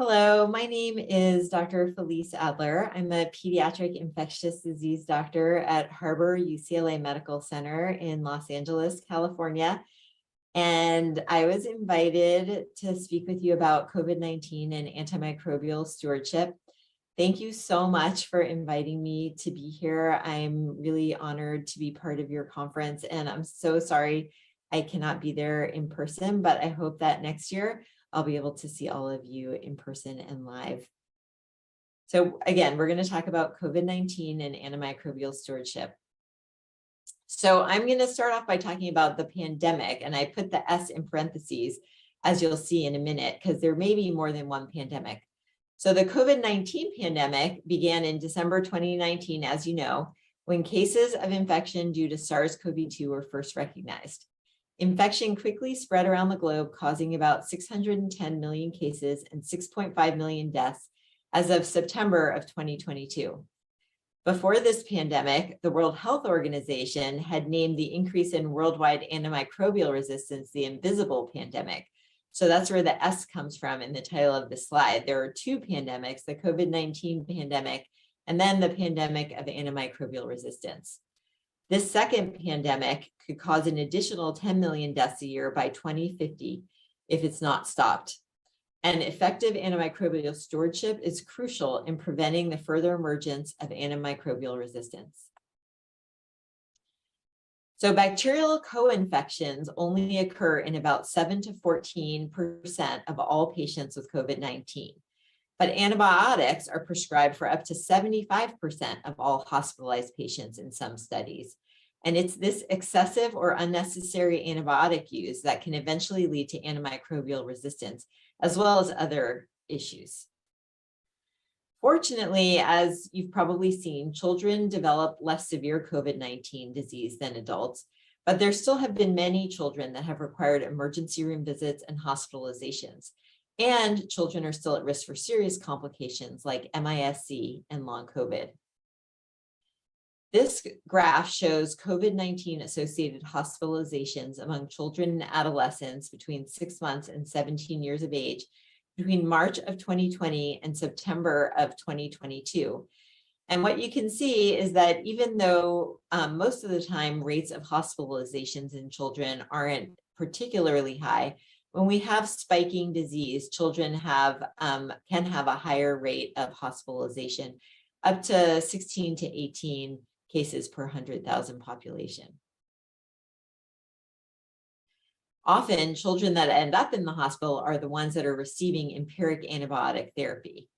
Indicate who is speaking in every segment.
Speaker 1: Hello, my name is Dr. Felice Adler. I'm a pediatric infectious disease doctor at Harbor UCLA Medical Center in Los Angeles, California. And I was invited to speak with you about COVID-19 and antimicrobial stewardship. Thank you so much for inviting me to be here. I'm really honored to be part of your conference, and I'm so sorry I cannot be there in person, but I hope that next year I'll be able to see all of you in person and live. So again, we're going to talk about COVID-19 and antimicrobial stewardship. So I'm going to start off by talking about the pandemic, and I put the S in parentheses, as you'll see in a minute, because there may be more than one pandemic. So the COVID-19 pandemic began in December 2019, as you know, when cases of infection due to SARS-CoV-2 were first recognized. Infection quickly spread around the globe, causing about 610 million cases and 6.5 million deaths as of September of 2022. Before this pandemic, the World Health Organization had named the increase in worldwide antimicrobial resistance the invisible pandemic. So that's where the S comes from in the title of the slide. There are two pandemics, the COVID-19 pandemic, and then the pandemic of antimicrobial resistance. This second pandemic could cause an additional 10 million deaths a year by 2050 if it's not stopped. And effective antimicrobial stewardship is crucial in preventing the further emergence of antimicrobial resistance. So bacterial co-infections only occur in about 7 to 14% of all patients with COVID-19. But antibiotics are prescribed for up to 75% of all hospitalized patients in some studies. And it's this excessive or unnecessary antibiotic use that can eventually lead to antimicrobial resistance, as well as other issues. Fortunately, as you've probably seen, children develop less severe COVID-19 disease than adults, but there still have been many children that have required emergency room visits and hospitalizations. And children are still at risk for serious complications like MIS-C and long COVID. This graph shows COVID-19 associated hospitalizations among children and adolescents between 6 months and 17 years of age between March of 2020 and September of 2022. And what you can see is that even though most of the time rates of hospitalizations in children aren't particularly high, when we have spiking disease, children can have a higher rate of hospitalization, up to 16 to 18 cases per 100,000 population. Often, children that end up in the hospital are the ones that are receiving empiric antibiotic therapy.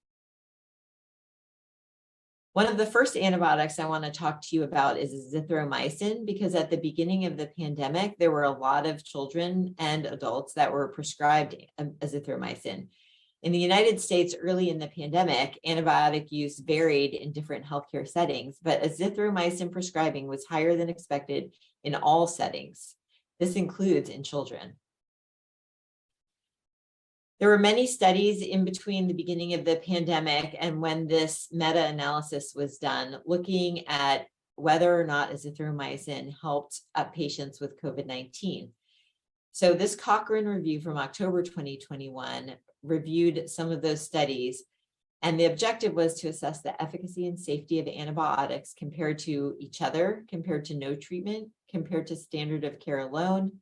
Speaker 1: One of the first antibiotics I want to talk to you about is azithromycin, because at the beginning of the pandemic, there were a lot of children and adults that were prescribed azithromycin. In the United States, early in the pandemic, antibiotic use varied in different healthcare settings, but azithromycin prescribing was higher than expected in all settings. This includes in children. There were many studies in between the beginning of the pandemic and when this meta-analysis was done, looking at whether or not azithromycin helped patients with COVID-19. So this Cochrane review from October 2021 reviewed some of those studies, and the objective was to assess the efficacy and safety of antibiotics compared to each other, compared to no treatment, compared to standard of care alone,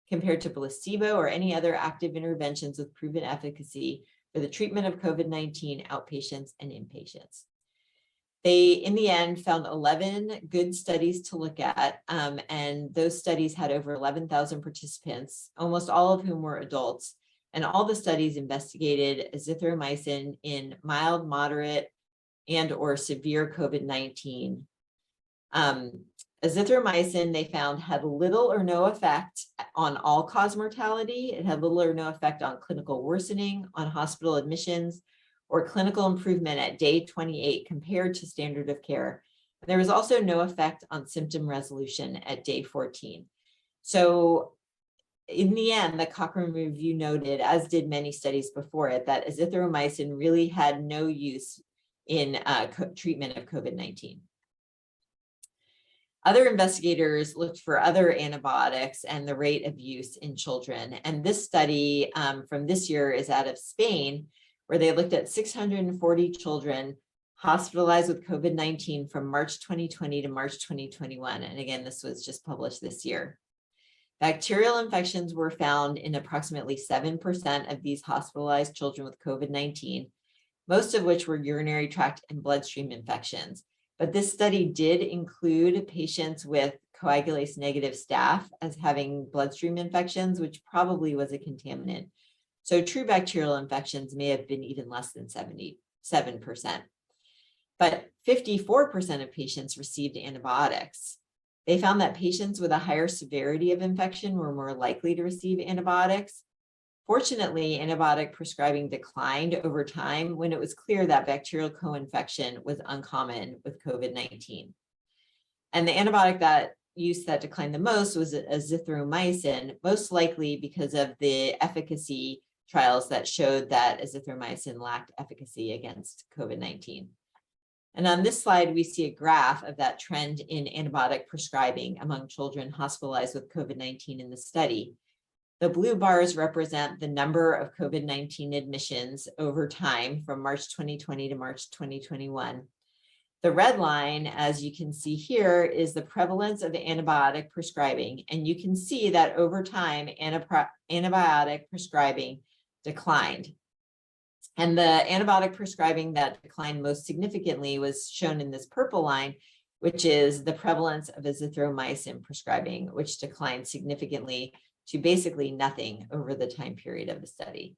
Speaker 1: compared to placebo or any other active interventions with proven efficacy for the treatment of COVID-19 outpatients and inpatients. They, in the end, found 11 good studies to look at, and those studies had over 11,000 participants, almost all of whom were adults, and all the studies investigated azithromycin in mild, moderate, and or severe COVID-19. Azithromycin, they found, had little or no effect on all-cause mortality. It had little or no effect on clinical worsening, on hospital admissions, or clinical improvement at day 28 compared to standard of care. There was also no effect on symptom resolution at day 14. So in the end, the Cochrane review noted, as did many studies before it, that azithromycin really had no use in treatment of COVID-19. Other investigators looked for other antibiotics and the rate of use in children. And this study from this year is out of Spain, where they looked at 640 children hospitalized with COVID-19 from March 2020 to March 2021. And again, this was just published this year. Bacterial infections were found in approximately 7% of these hospitalized children with COVID-19, most of which were urinary tract and bloodstream infections. But this study did include patients with coagulase negative staph as having bloodstream infections, which probably was a contaminant. So true bacterial infections may have been even less than 77%. But 54% of patients received antibiotics. They found that patients with a higher severity of infection were more likely to receive antibiotics. Fortunately, antibiotic prescribing declined over time when it was clear that bacterial co-infection was uncommon with COVID-19. And the antibiotic use that declined the most was azithromycin, most likely because of the efficacy trials that showed that azithromycin lacked efficacy against COVID-19. And on this slide, we see a graph of that trend in antibiotic prescribing among children hospitalized with COVID-19 in the study. The blue bars represent the number of COVID-19 admissions over time from March 2020 to March 2021. The red line, as you can see here, is the prevalence of antibiotic prescribing. And you can see that over time, antibiotic prescribing declined. And the antibiotic prescribing that declined most significantly was shown in this purple line, which is the prevalence of azithromycin prescribing, which declined significantly to basically nothing over the time period of the study.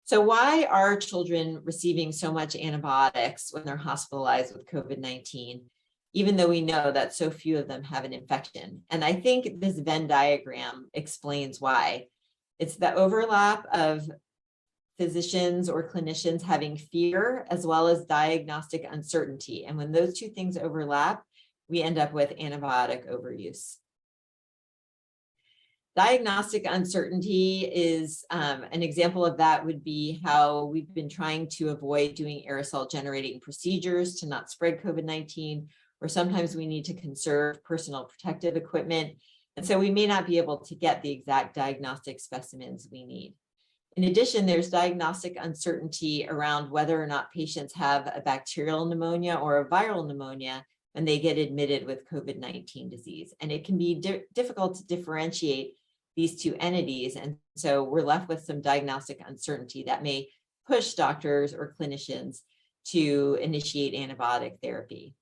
Speaker 1: So why are children receiving so much antibiotics when they're hospitalized with COVID-19, even though we know that so few of them have an infection? And I think this Venn diagram explains why. It's the overlap of physicians or clinicians having fear as well as diagnostic uncertainty. And when those two things overlap, we end up with antibiotic overuse. Diagnostic uncertainty is an example of that would be how we've been trying to avoid doing aerosol generating procedures to not spread COVID-19, or sometimes we need to conserve personal protective equipment. And so we may not be able to get the exact diagnostic specimens we need. In addition, there's diagnostic uncertainty around whether or not patients have a bacterial pneumonia or a viral pneumonia when they get admitted with COVID-19 disease. And it can be difficult to differentiate these two entities. And so we're left with some diagnostic uncertainty that may push doctors or clinicians to initiate antibiotic therapy.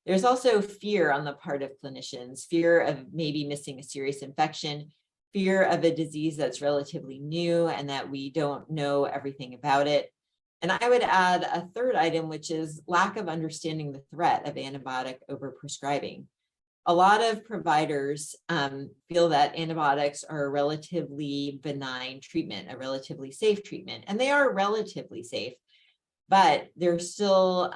Speaker 1: There's also fear on the part of clinicians, fear of maybe missing a serious infection, fear of a disease that's relatively new and that we don't know everything about it. And I would add a third item, which is lack of understanding the threat of antibiotic overprescribing. A lot of providers feel that antibiotics are a relatively benign treatment, a relatively safe treatment, and they are relatively safe. But there's still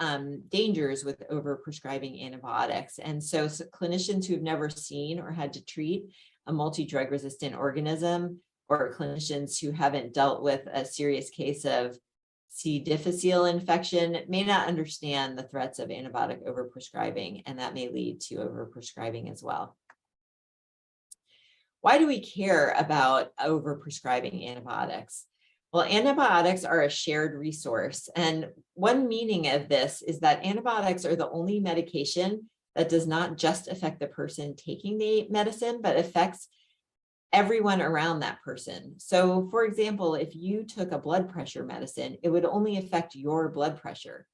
Speaker 1: dangers with overprescribing antibiotics. And so clinicians who've never seen or had to treat a multi-drug resistant organism, or clinicians who haven't dealt with a serious case of C. difficile infection, may not understand the threats of antibiotic overprescribing, and that may lead to overprescribing as well. Why do we care about overprescribing antibiotics? Well, antibiotics are a shared resource. And one meaning of this is that antibiotics are the only medication that does not just affect the person taking the medicine, but affects everyone around that person. So for example, if you took a blood pressure medicine, it would only affect your blood pressure.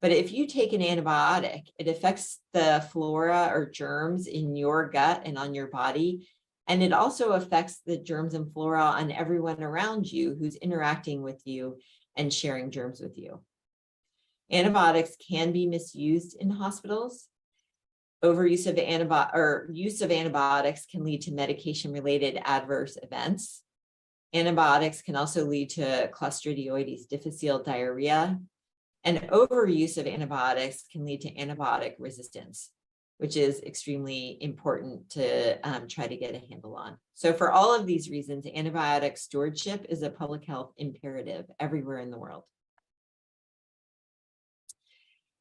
Speaker 1: But if you take an antibiotic, it affects the flora or germs in your gut and on your body. And it also affects the germs and flora on everyone around you who's interacting with you and sharing germs with you. Antibiotics can be misused in hospitals. Overuse of use of antibiotics can lead to medication-related adverse events. Antibiotics can also lead to Clostridioides difficile diarrhea. And overuse of antibiotics can lead to antibiotic resistance, which is extremely important to try to get a handle on. So for all of these reasons, antibiotic stewardship is a public health imperative everywhere in the world.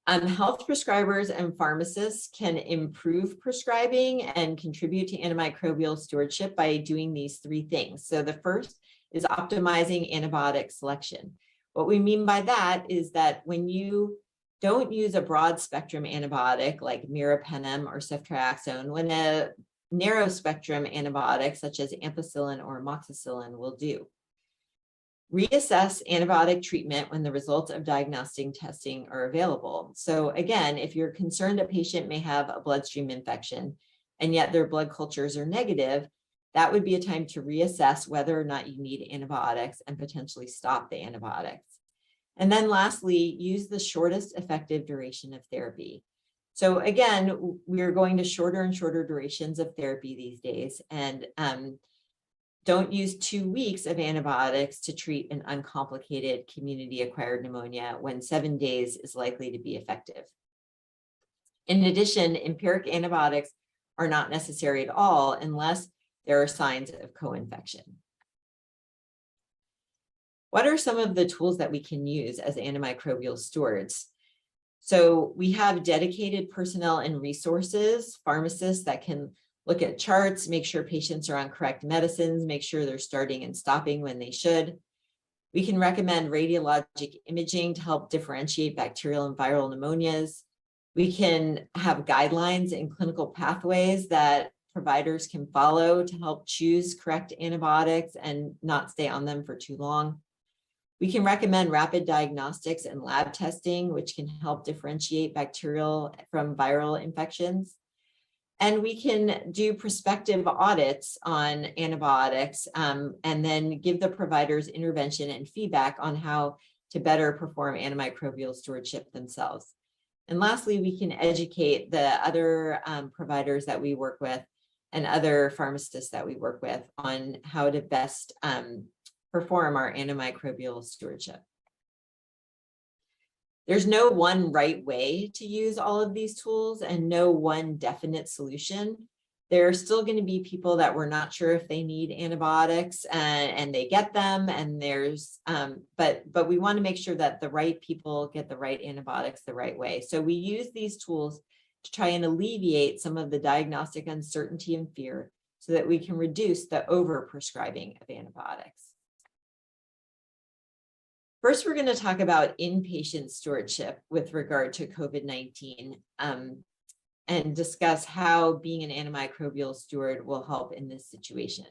Speaker 1: Health prescribers and pharmacists can improve prescribing and contribute to antimicrobial stewardship by doing these three things. So the first is optimizing antibiotic selection. What we mean by that is that when you don't use a broad spectrum antibiotic like meropenem or ceftriaxone, when a narrow spectrum antibiotic such as ampicillin or amoxicillin will do. Reassess antibiotic treatment when the results of diagnostic testing are available. So again, if you're concerned a patient may have a bloodstream infection and yet their blood cultures are negative, that would be a time to reassess whether or not you need antibiotics and potentially stop the antibiotics. And then lastly, use the shortest effective duration of therapy. So again, we're going to shorter and shorter durations of therapy these days, and don't use 2 weeks of antibiotics to treat an uncomplicated community-acquired pneumonia when 7 days is likely to be effective. In addition, empiric antibiotics are not necessary at all unless there are signs of co-infection. What are some of the tools that we can use as antimicrobial stewards? So we have dedicated personnel and resources, pharmacists that can look at charts, make sure patients are on correct medicines, make sure they're starting and stopping when they should. We can recommend radiologic imaging to help differentiate bacterial and viral pneumonias. We can have guidelines and clinical pathways that providers can follow to help choose correct antibiotics and not stay on them for too long. We can recommend rapid diagnostics and lab testing, which can help differentiate bacterial from viral infections. And we can do prospective audits on antibiotics and then give the providers intervention and feedback on how to better perform antimicrobial stewardship themselves. And lastly, we can educate the other providers that we work with and other pharmacists that we work with on how to best perform our antimicrobial stewardship. There's no one right way to use all of these tools and no one definite solution. There are still going to be people that we're not sure if they need antibiotics and they get them, and there's but we want to make sure that the right people get the right antibiotics the right way. So we use these tools to try and alleviate some of the diagnostic uncertainty and fear so that we can reduce the overprescribing of antibiotics. First, we're going to talk about inpatient stewardship with regard to COVID-19 and discuss how being an antimicrobial steward will help in this situation.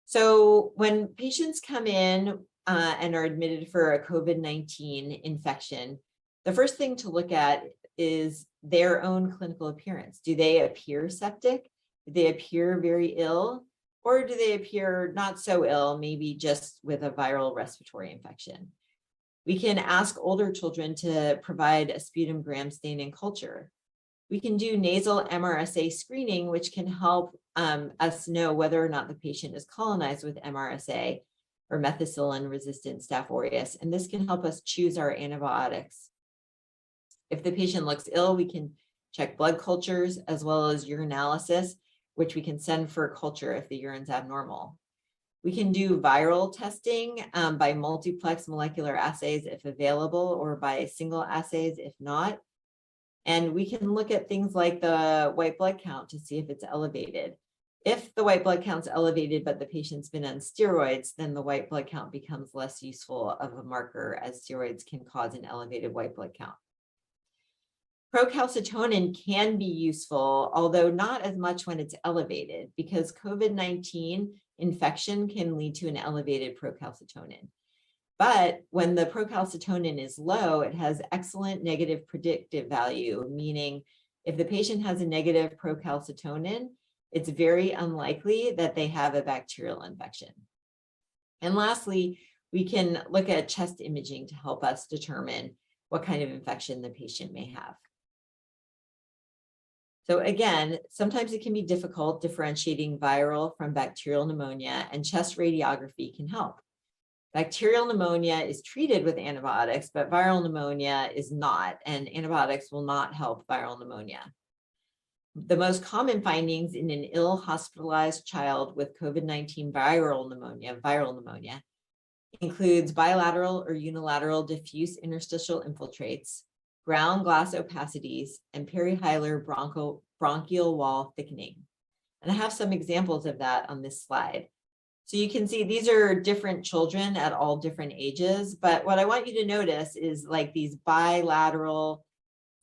Speaker 1: So when patients come in and are admitted for a COVID-19 infection, the first thing to look at is their own clinical appearance. Do they appear septic? Do they appear very ill? Or do they appear not so ill, maybe just with a viral respiratory infection? We can ask older children to provide a sputum gram staining culture. We can do nasal MRSA screening, which can help us know whether or not the patient is colonized with MRSA or methicillin-resistant Staph aureus, and this can help us choose our antibiotics. If the patient looks ill, we can check blood cultures as well as urinalysis, which we can send for culture if the urine's abnormal. We can do viral testing by multiplex molecular assays if available, or by single assays if not. And we can look at things like the white blood count to see if it's elevated. If the white blood count's elevated, but the patient's been on steroids, then the white blood count becomes less useful of a marker, as steroids can cause an elevated white blood count. Procalcitonin can be useful, although not as much when it's elevated, because COVID-19 infection can lead to an elevated procalcitonin. But when the procalcitonin is low, it has excellent negative predictive value, meaning if the patient has a negative procalcitonin, it's very unlikely that they have a bacterial infection. And lastly, we can look at chest imaging to help us determine what kind of infection the patient may have. So again, sometimes it can be difficult differentiating viral from bacterial pneumonia, and chest radiography can help. Bacterial pneumonia is treated with antibiotics, but viral pneumonia is not, and antibiotics will not help viral pneumonia. The most common findings in an ill hospitalized child with COVID-19 viral pneumonia includes bilateral or unilateral diffuse interstitial infiltrates, ground glass opacities, and perihilar bronchial wall thickening. And I have some examples of that on this slide. So you can see these are different children at all different ages, but what I want you to notice is like these bilateral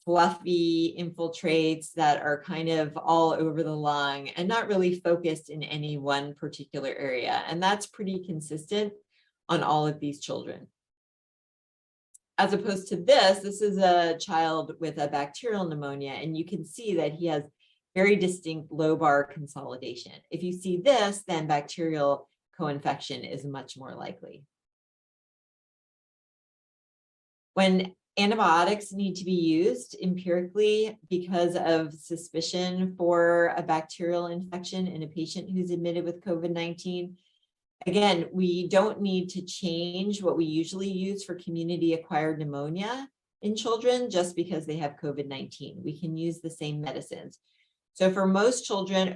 Speaker 1: fluffy infiltrates that are kind of all over the lung and not really focused in any one particular area. And that's pretty consistent on all of these children. As opposed to this is a child with a bacterial pneumonia, and you can see that he has very distinct lobar consolidation. If you see this, then bacterial co-infection is much more likely. When antibiotics need to be used empirically because of suspicion for a bacterial infection in a patient who's admitted with COVID-19, again, we don't need to change what we usually use for community-acquired pneumonia in children just because they have COVID-19. We can use the same medicines. So for most children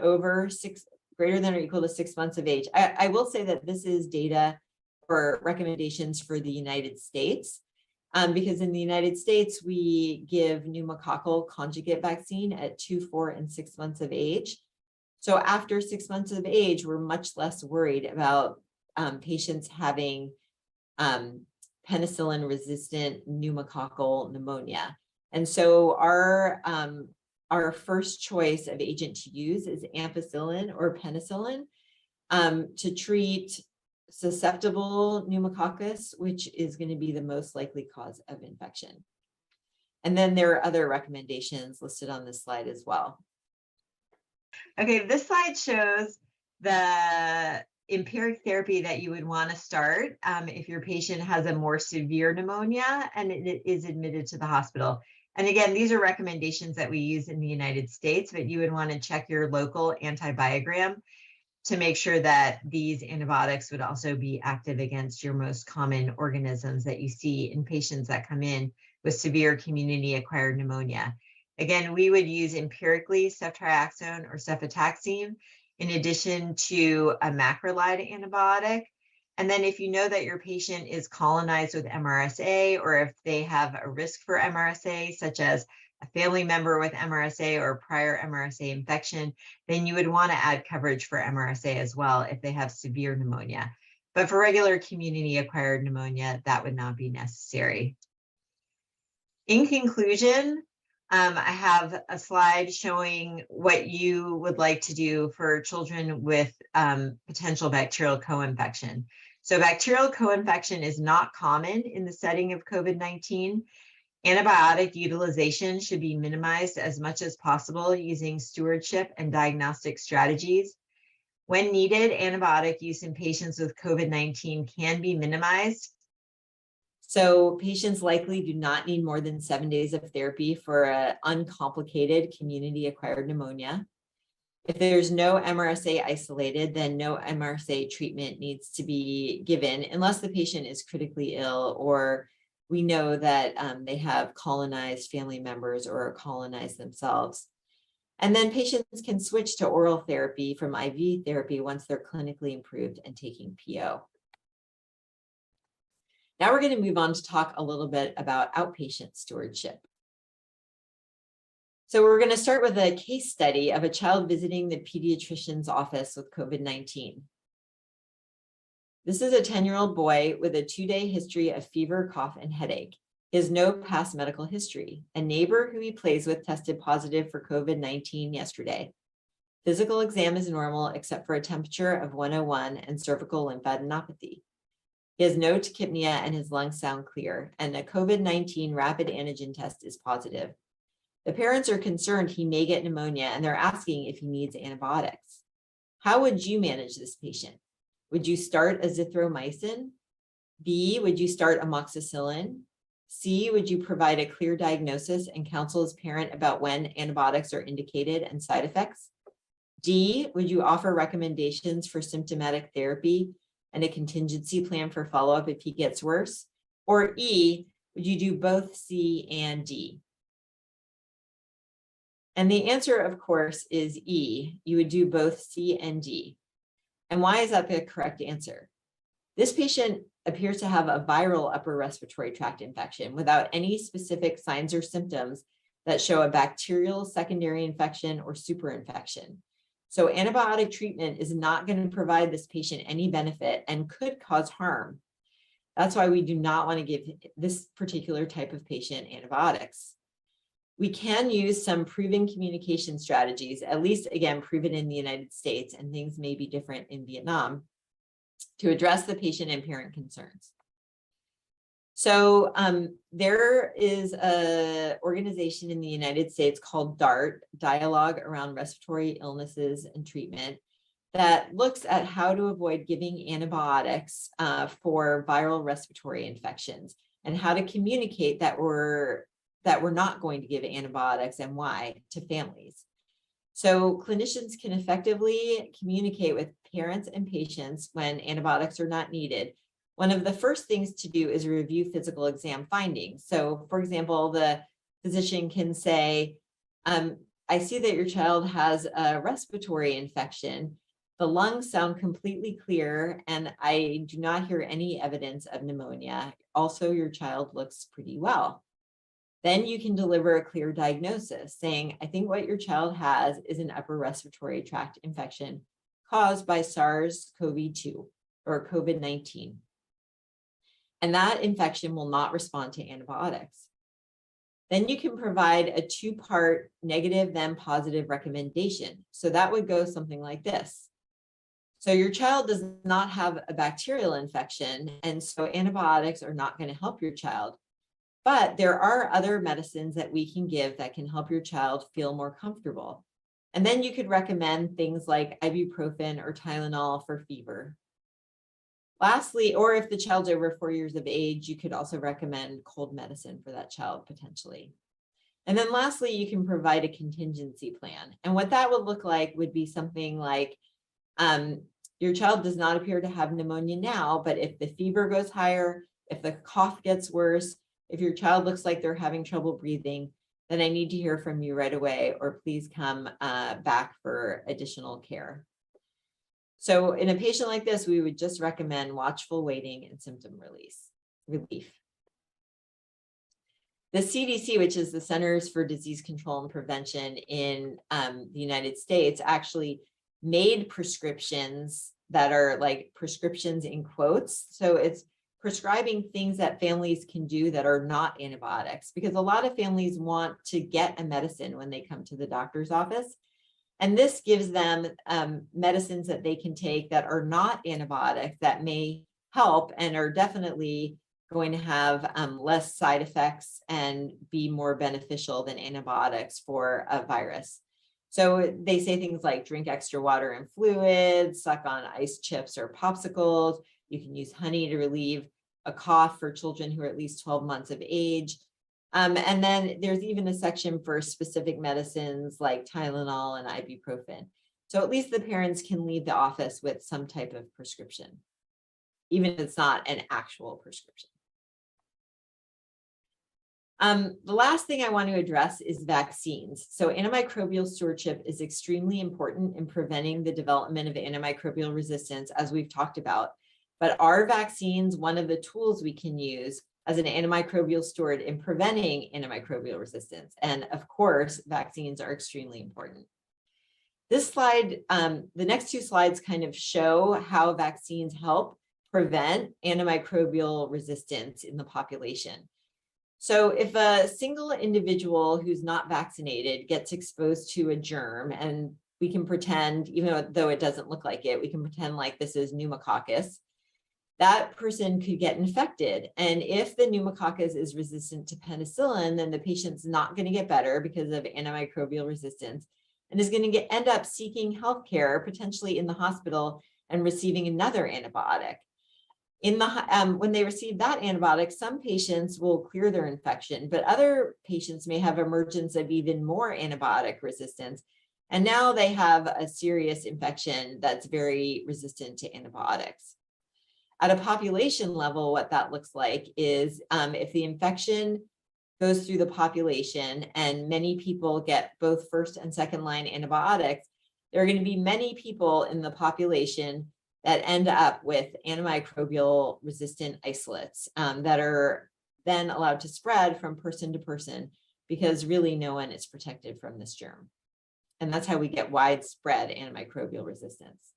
Speaker 1: greater than or equal to 6 months of age, I will say that this is data for recommendations for the United States, because in the United States, we give pneumococcal conjugate vaccine at 2, 4, and 6 months of age. So after 6 months of age, we're much less worried about patients having penicillin-resistant pneumococcal pneumonia. And so our first choice of agent to use is ampicillin or penicillin to treat susceptible pneumococcus, which is going to be the most likely cause of infection. And then there are other recommendations listed on this slide as well. Okay, this slide shows the empiric therapy that you would want to start if your patient has a more severe pneumonia and it is admitted to the hospital. And again, these are recommendations that we use in the United States, but you would want to check your local antibiogram to make sure that these antibiotics would also be active against your most common organisms that you see in patients that come in with severe community-acquired pneumonia. Again, we would use empirically ceftriaxone or cefotaxime in addition to a macrolide antibiotic. And then if you know that your patient is colonized with MRSA, or if they have a risk for MRSA, such as a family member with MRSA or prior MRSA infection, then you would want to add coverage for MRSA as well if they have severe pneumonia. But for regular community-acquired pneumonia, that would not be necessary. In conclusion, I have a slide showing what you would like to do for children with potential bacterial co-infection. So bacterial co-infection is not common in the setting of COVID-19. Antibiotic utilization should be minimized as much as possible using stewardship and diagnostic strategies. When needed, antibiotic use in patients with COVID-19 can be minimized. So patients likely do not need more than 7 days of therapy for an uncomplicated community-acquired pneumonia. If there's no MRSA isolated, then no MRSA treatment needs to be given unless the patient is critically ill or we know that they have colonized family members or are colonized themselves. And then patients can switch to oral therapy from IV therapy once they're clinically improved and taking PO. Now we're going to move on to talk a little bit about outpatient stewardship. So we're going to start with a case study of a child visiting the pediatrician's office with COVID-19. This is a 10-year-old boy with a 2-day history of fever, cough, and headache. He has no past medical history. A neighbor who he plays with tested positive for COVID-19 yesterday. Physical exam is normal except for a temperature of 101 and cervical lymphadenopathy. He has no tachypnea and his lungs sound clear, and a COVID-19 rapid antigen test is positive. The parents are concerned he may get pneumonia and they're asking if he needs antibiotics. How would you manage this patient? Would you start azithromycin? B, would you start amoxicillin? C, would you provide a clear diagnosis and counsel his parent about when antibiotics are indicated and side effects? D, would you offer recommendations for symptomatic therapy and a contingency plan for follow-up if he gets worse? Or E, would you do both C and D? And the answer, of course, is E. You would do both C and D. And why is that the correct answer? This patient appears to have a viral upper respiratory tract infection without any specific signs or symptoms that show a bacterial secondary infection or superinfection. So antibiotic treatment is not going to provide this patient any benefit and could cause harm. That's why we do not want to give this particular type of patient antibiotics. We can use some proven communication strategies, at least again, proven in the United States, and things may be different in Vietnam, to address the patient and parent concerns. So there is an organization in the United States called DART, Dialogue Around Respiratory Illnesses and Treatment, that looks at how to avoid giving antibiotics for viral respiratory infections and how to communicate that we're not going to give antibiotics and why to families. So clinicians can effectively communicate with parents and patients when antibiotics are not needed. One of the first things to do is review physical exam findings. So for example, the physician can say, I see that your child has a respiratory infection. The lungs sound completely clear, and I do not hear any evidence of pneumonia. Also, your child looks pretty well. Then you can deliver a clear diagnosis saying, I think what your child has is an upper respiratory tract infection caused by SARS-CoV-2 or COVID-19. And that infection will not respond to antibiotics. Then you can provide a two-part negative, then positive recommendation. So that would go something like this. So your child does not have a bacterial infection, and so antibiotics are not going to help your child. But there are other medicines that we can give that can help your child feel more comfortable. And then you could recommend things like ibuprofen or Tylenol for fever. Lastly, or if the child's over 4 years of age, you could also recommend cold medicine for that child potentially. And then lastly, you can provide a contingency plan. And what that would look like would be something like, your child does not appear to have pneumonia now, but if the fever goes higher, if the cough gets worse, if your child looks like they're having trouble breathing, then I need to hear from you right away, or please come back for additional care. So in a patient like this, we would just recommend watchful waiting and symptom relief. The CDC, which is the Centers for Disease Control and Prevention in the United States, actually made prescriptions that are like prescriptions in quotes. So it's prescribing things that families can do that are not antibiotics, because a lot of families want to get a medicine when they come to the doctor's office. And this gives them medicines that they can take that are not antibiotics that may help and are definitely going to have less side effects and be more beneficial than antibiotics for a virus. So they say things like drink extra water and fluids, suck on ice chips or popsicles. You can use honey to relieve a cough for children who are at least 12 months of age. And then there's even a section for specific medicines like Tylenol and ibuprofen. So at least the parents can leave the office with some type of prescription, even if it's not an actual prescription. The last thing I want to address is vaccines. So antimicrobial stewardship is extremely important in preventing the development of antimicrobial resistance, as we've talked about. But are vaccines one of the tools we can use as an antimicrobial steward in preventing antimicrobial resistance? And of course, vaccines are extremely important. This slide, the next two slides kind of show how vaccines help prevent antimicrobial resistance in the population. So if a single individual who's not vaccinated gets exposed to a germ, and we can pretend, even though it doesn't look like it, we can pretend like this is pneumococcus, that person could get infected. And if the pneumococcus is resistant to penicillin, then the patient's not going to get better because of antimicrobial resistance and is going to end up seeking healthcare, potentially in the hospital, and receiving another antibiotic. When they receive that antibiotic, some patients will clear their infection, but other patients may have emergence of even more antibiotic resistance. And now they have a serious infection that's very resistant to antibiotics. At a population level, what that looks like is if the infection goes through the population and many people get both first and second line antibiotics, there are going to be many people in the population that end up with antimicrobial resistant isolates that are then allowed to spread from person to person because really no one is protected from this germ. And that's how we get widespread antimicrobial resistance.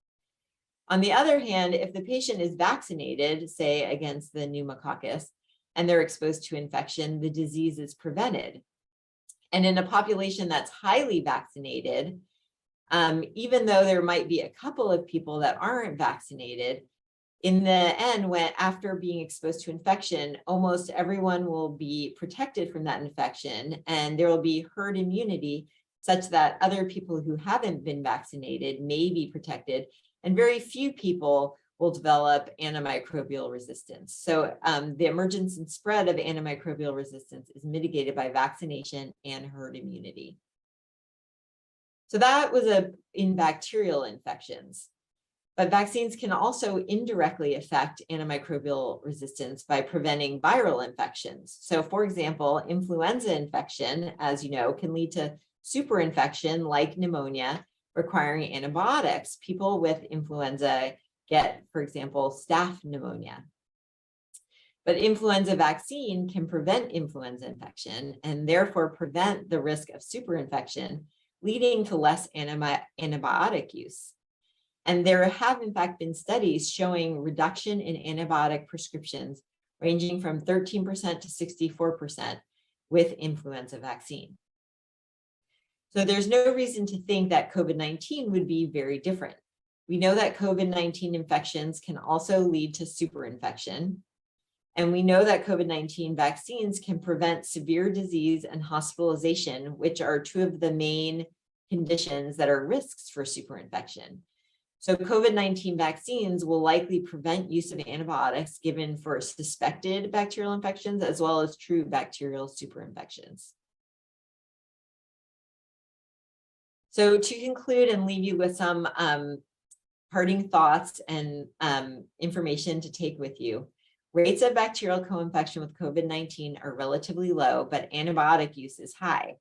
Speaker 1: On the other hand, if the patient is vaccinated, say against the pneumococcus, and they're exposed to infection, the disease is prevented. And in a population that's highly vaccinated, even though there might be a couple of people that aren't vaccinated, in the end, after being exposed to infection, almost everyone will be protected from that infection, and there will be herd immunity such that other people who haven't been vaccinated may be protected, and very few people will develop antimicrobial resistance. So the emergence and spread of antimicrobial resistance is mitigated by vaccination and herd immunity. So that was in bacterial infections. But vaccines can also indirectly affect antimicrobial resistance by preventing viral infections. So for example, influenza infection, as you know, can lead to superinfection like pneumonia requiring antibiotics. People with influenza get, for example, staph pneumonia. But influenza vaccine can prevent influenza infection and therefore prevent the risk of superinfection, leading to less antibiotic use. And there have, in fact, been studies showing reduction in antibiotic prescriptions ranging from 13% to 64% with influenza vaccine. So there's no reason to think that COVID-19 would be very different. We know that COVID-19 infections can also lead to superinfection. And we know that COVID-19 vaccines can prevent severe disease and hospitalization, which are two of the main conditions that are risks for superinfection. So COVID-19 vaccines will likely prevent use of antibiotics given for suspected bacterial infections as well as true bacterial superinfections. So to conclude and leave you with some parting thoughts and information to take with you, rates of bacterial co-infection with COVID-19 are relatively low, but antibiotic use is high.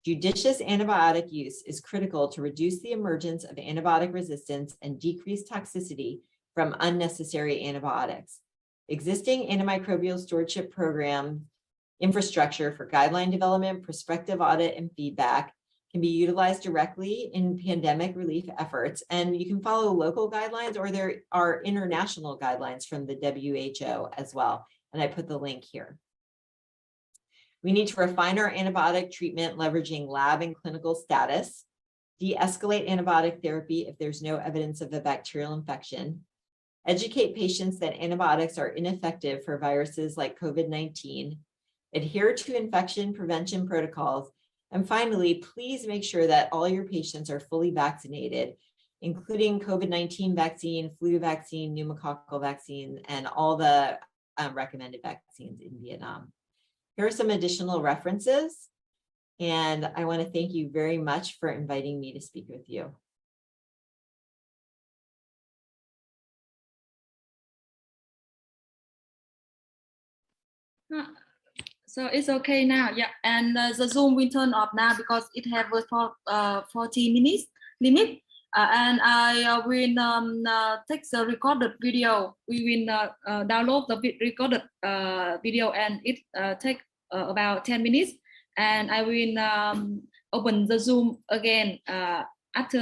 Speaker 1: Judicious antibiotic use is critical to reduce the emergence of antibiotic resistance and decrease toxicity from unnecessary antibiotics. Existing antimicrobial stewardship program infrastructure for guideline development, prospective audit, and feedback can be utilized directly in pandemic relief efforts. And you can follow local guidelines, or there are international guidelines from the WHO as well. And I put the link here. We need to refine our antibiotic treatment, leveraging lab and clinical status, de-escalate antibiotic therapy if there's no evidence of a bacterial infection, educate patients that antibiotics are ineffective for viruses like COVID-19, adhere to infection prevention protocols, and finally, please make sure that all your patients are fully vaccinated, including COVID-19 vaccine, flu vaccine, pneumococcal vaccine, and all the recommended vaccines in Vietnam. Here are some additional references, and I want to thank you very much for inviting me to speak with you.
Speaker 2: So it's okay now, yeah. And the Zoom will turn off now because it has a 40 minutes limit. And I will take the recorded video. We will download the recorded video, and it take about 10 minutes. And I will open the Zoom again after